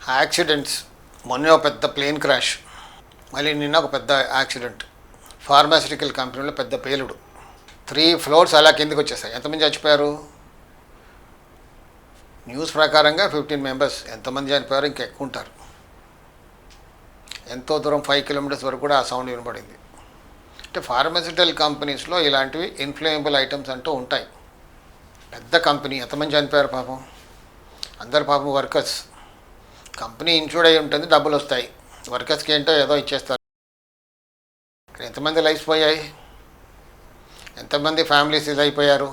Accidents. మొన్న ఒక పెద్ద ప్లేన్ క్రాష్, మళ్ళీ నిన్న ఒక పెద్ద యాక్సిడెంట్. ఫార్మాస్యూటికల్ కంపెనీలో పెద్ద పేలుడు. 3 ఫ్లోర్స్ అలా కిందకి వచ్చేసాయి. ఎంతమంది చచ్చిపోయారు? న్యూస్ ప్రకారంగా 15 మెంబర్స్. ఎంతమంది చనిపోయారు ఇంకా ఎక్కువ ఉంటారు. ఎంతో దూరం 5 కిలోమీటర్స్ వరకు కూడా ఆ సౌండ్ వినపడింది. అంటే ఫార్మాస్యూటికల్ కంపెనీస్లో ఇలాంటివి ఇన్ఫ్లేమబుల్ ఐటమ్స్ అంటూ ఉంటాయి. పెద్ద కంపెనీ, ఎంతమంది చనిపోయారు పాపం? అందరు పాపం వర్కర్స్. కంపెనీ ఇన్సూర్డ్ అయి ఉంటుంది, డబ్బులు వస్తాయి. వర్కర్స్కి ఏంటో ఏదో ఇచ్చేస్తారు. ఎంతమంది లైఫ్స్ పోయాయి, ఎంతమంది ఫ్యామిలీస్ ఇదైపోయారు.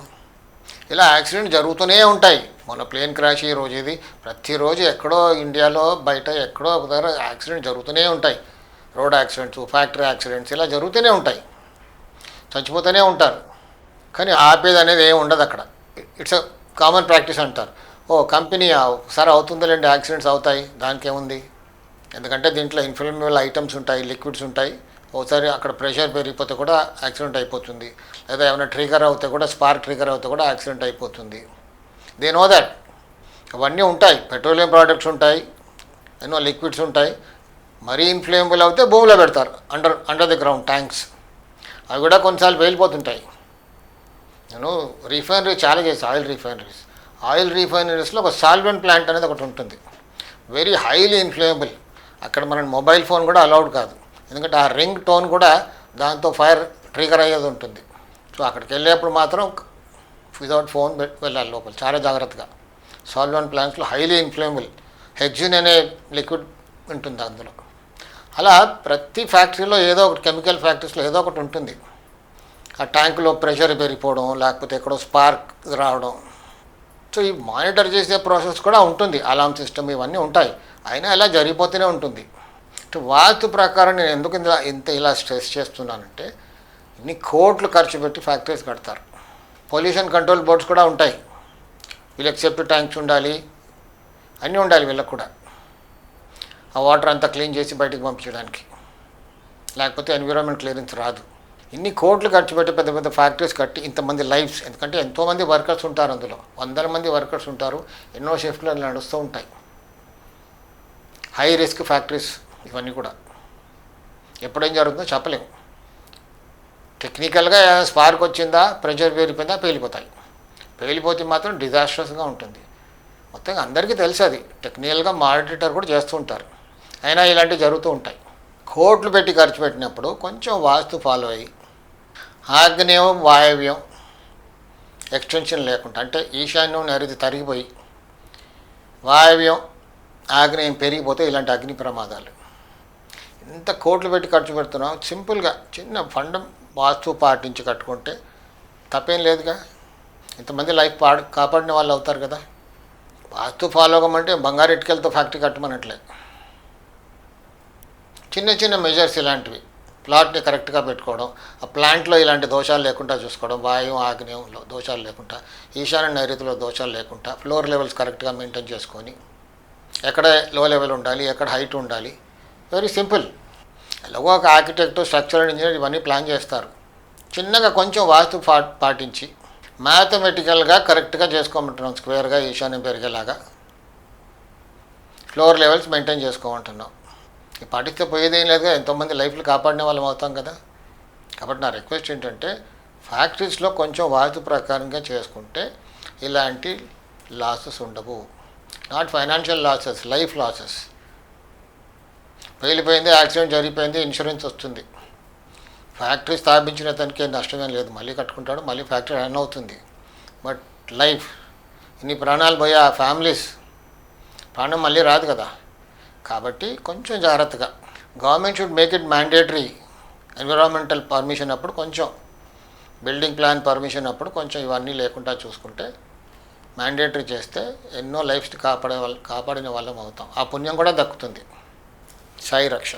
ఇలా యాక్సిడెంట్ జరుగుతూనే ఉంటాయి. మొన్న ప్లేన్ క్రాష్, ఈరోజు ఇది. ప్రతిరోజు ఎక్కడో ఇండియాలో బయట ఎక్కడో ఒక దగ్గర యాక్సిడెంట్ జరుగుతూనే ఉంటాయి. రోడ్ యాక్సిడెంట్స్, ఫ్యాక్టరీ యాక్సిడెంట్స్ ఇలా జరుగుతూనే ఉంటాయి. చచ్చిపోతూనే ఉంటారు. కానీ ఆపేది అనేది ఏమి ఉండదు అక్కడ. ఇట్స్ అ కామన్ ప్రాక్టీస్ అంటారు. ఓ కంపెనీ ఒకసారి అవుతుందిలేండి, యాక్సిడెంట్స్ అవుతాయి, దానికి ఏముంది. ఎందుకంటే దీంట్లో ఇన్ఫ్లేమబుల్ ఐటమ్స్ ఉంటాయి, లిక్విడ్స్ ఉంటాయి. ఒకసారి అక్కడ ప్రెషర్ పెరిగిపోతే కూడా యాక్సిడెంట్ అయిపోతుంది. లేదా ఏమైనా ట్రిగర్ అవుతే కూడా, స్పార్క్ ట్రిగర్ అవుతే కూడా యాక్సిడెంట్ అయిపోతుంది. They know that. అవన్నీ ఉంటాయి. పెట్రోలియం ప్రోడక్ట్స్ ఉంటాయి, ఎన్నో లిక్విడ్స్ ఉంటాయి. మరీ ఇన్ఫ్లేమబుల్ అవుతే భూమిలో పెడతారు, అండర్ ది గ్రౌండ్ ట్యాంక్స్. అవి కూడా కొన్నిసార్లు పేలిపోతుంటాయి. నేను రిఫైనరీ చాలా చేస్తాను, ఆయిల్ రిఫైనరీస్లో ఒక సాల్వెంట్ ప్లాంట్ అనేది ఒకటి ఉంటుంది, వెరీ హైలీ ఇన్ఫ్లేమబుల్. అక్కడ మన మొబైల్ ఫోన్ కూడా అలౌడ్ కాదు. ఎందుకంటే ఆ రింగ్ టోన్ కూడా దాంతో ఫైర్ ట్రిగర్ అయ్యేది ఉంటుంది. సో అక్కడికి వెళ్ళేప్పుడు మాత్రం వితౌట్ ఫోన్ వెళ్ళాలి లోపల, చాలా జాగ్రత్తగా. సాల్వెంట్ ప్లాంట్స్లో హైలీ ఇన్ఫ్లేమబుల్ హెక్సిన్ అనే లిక్విడ్ ఉంటుంది అందులో. అలా ప్రతి ఫ్యాక్టరీలో ఏదో ఒకటి, కెమికల్ ఫ్యాక్టరీస్లో ఏదో ఒకటి ఉంటుంది. ఆ ట్యాంకులో ప్రెషర్ పెరిగిపోవడం, లేకపోతే ఎక్కడో స్పార్క్ రావడం. సో ఈ మానిటర్ చేసే ప్రాసెస్ కూడా ఉంటుంది, అలారం సిస్టమ్ ఇవన్నీ ఉంటాయి. అయినా ఇలా జరిగిపోతూనే ఉంటుంది. వాస్తు ప్రకారం నేను ఎందుకు ఇలా స్ట్రెస్ చేస్తున్నానంటే, ఇన్ని కోట్లు ఖర్చు పెట్టి ఫ్యాక్టరీస్ కడతారు. పొల్యూషన్ కంట్రోల్ బోర్డ్స్ కూడా ఉంటాయి. వీళ్ళకి సెప్టిక్ ట్యాంక్స్ ఉండాలి, అన్నీ ఉండాలి వీళ్ళకి కూడా. ఆ వాటర్ అంతా క్లీన్ చేసి బయటకు పంపించడానికి, లేకపోతే ఎన్విరాన్మెంట్ క్లియరెన్స్ రాదు. ఇన్ని కోట్లు ఖర్చు పెట్టి పెద్ద పెద్ద ఫ్యాక్టరీస్ కట్టి ఇంతమంది లైఫ్స్, ఎందుకంటే ఎంతోమంది వర్కర్స్ ఉంటారు అందులో, వందల మంది వర్కర్స్ ఉంటారు, ఎన్నో షిఫ్ట్లు నడుస్తూ ఉంటాయి. హై రిస్క్ ఫ్యాక్టరీస్ ఇవన్నీ కూడా. ఎప్పుడేం జరుగుతుందో చెప్పలేము. టెక్నికల్గా స్పార్క్ వచ్చిందా, ప్రెషర్ పెరిగిపోయిందా, పేలిపోతాయి. పేలిపోతే మాత్రం డిజాస్ట్రస్గా ఉంటుంది. మొత్తంగా అందరికీ తెలుసు అది. టెక్నికల్గా మానిటర్ కూడా చేస్తూ ఉంటారు. అయినా ఇలాంటివి జరుగుతూ ఉంటాయి. కోట్లు పెట్టి ఖర్చు పెట్టినప్పుడు కొంచెం వాస్తు ఫాలో అయ్యి, ఆగ్నేయం వాయవ్యం ఎక్స్టెన్షన్ లేకుండా, అంటే ఈశాన్యం నైరుతి తరిగిపోయి వాయవ్యం ఆగ్నేయం పెరిగిపోతే ఇలాంటి అగ్ని ప్రమాదాలు. ఇంత కోట్లు పెట్టి ఖర్చు పెడుతున్నాం, సింపుల్గా చిన్న ఫండం వాస్తు పాటించి కట్టుకుంటే తప్పేం లేదుగా. ఇంతమంది లైఫ్ కాపాడిన వాళ్ళు అవుతారు కదా. వాస్తు ఫాలో అవ్వమంటే బంగారు ఇటుకలతో ఫ్యాక్టరీ కట్టమనట్లే. చిన్న చిన్న మెజర్స్ ఇలాంటివి. ప్లాట్ని కరెక్ట్గా పెట్టుకోవడం, ఆ ప్లాంట్లో ఇలాంటి దోషాలు లేకుండా చూసుకోవడం, వాయువు ఆగ్నేయంలో దోషాలు లేకుండా, ఈశాన్య నైరుతిలో దోషాలు లేకుండా, ఫ్లోర్ లెవెల్స్ కరెక్ట్గా మెయింటైన్ చేసుకొని, ఎక్కడ లో లెవెల్ ఉండాలి, ఎక్కడ హైట్ ఉండాలి, వెరీ సింపుల్. ఎలాగో ఒక ఆర్కిటెక్ట్, స్ట్రక్చరల్ ఇంజనీర్ ఇవన్నీ ప్లాన్ చేస్తారు. చిన్నగా కొంచెం వాస్తు పాటించి మ్యాథమెటికల్గా కరెక్ట్గా చేసుకోమంటున్నాం. స్క్వేర్గా ఈశాన్యం పెరిగేలాగా ఫ్లోర్ లెవెల్స్ మెయింటైన్ చేసుకోమంటున్నాం. పాటిస్తే పోయేదేం లేదుగా, ఎంతోమంది లైఫ్లు కాపాడిన వాళ్ళం అవుతాం కదా. కాబట్టి నా రిక్వెస్ట్ ఏంటంటే, ఫ్యాక్టరీస్లో కొంచెం వాస్తు ప్రకారంగా చేసుకుంటే ఇలాంటి లాసెస్ ఉండవు. Not financial losses, life losses. పేలిపోయింది, యాక్సిడెంట్ జరిగిపోయింది, ఇన్సూరెన్స్ వస్తుంది. ఫ్యాక్టరీ స్థాపించిన తనకి నష్టమేం లేదు, మళ్ళీ కట్టుకుంటాడు, మళ్ళీ ఫ్యాక్టరీ రన్ అవుతుంది. బట్ లైఫ్, ఇన్ని ప్రాణాలు పోయి ఆ ఫ్యామిలీస్ ప్రాణం మళ్ళీ రాదు కదా. కాబట్టి కొంచెం జాగ్రత్తగా, government should make it mandatory. Environmental permission అప్పుడు కొంచెం, బిల్డింగ్ ప్లాన్ పర్మిషన్ అప్పుడు కొంచెం ఇవన్నీ లేకుండా చూసుకుంటే, మ్యాండేటరీ చేస్తే ఎన్నో లైఫ్స్ కాపాడిన వాళ్ళం అవుతాం. ఆ పుణ్యం కూడా దక్కుతుంది. సాయి రక్ష.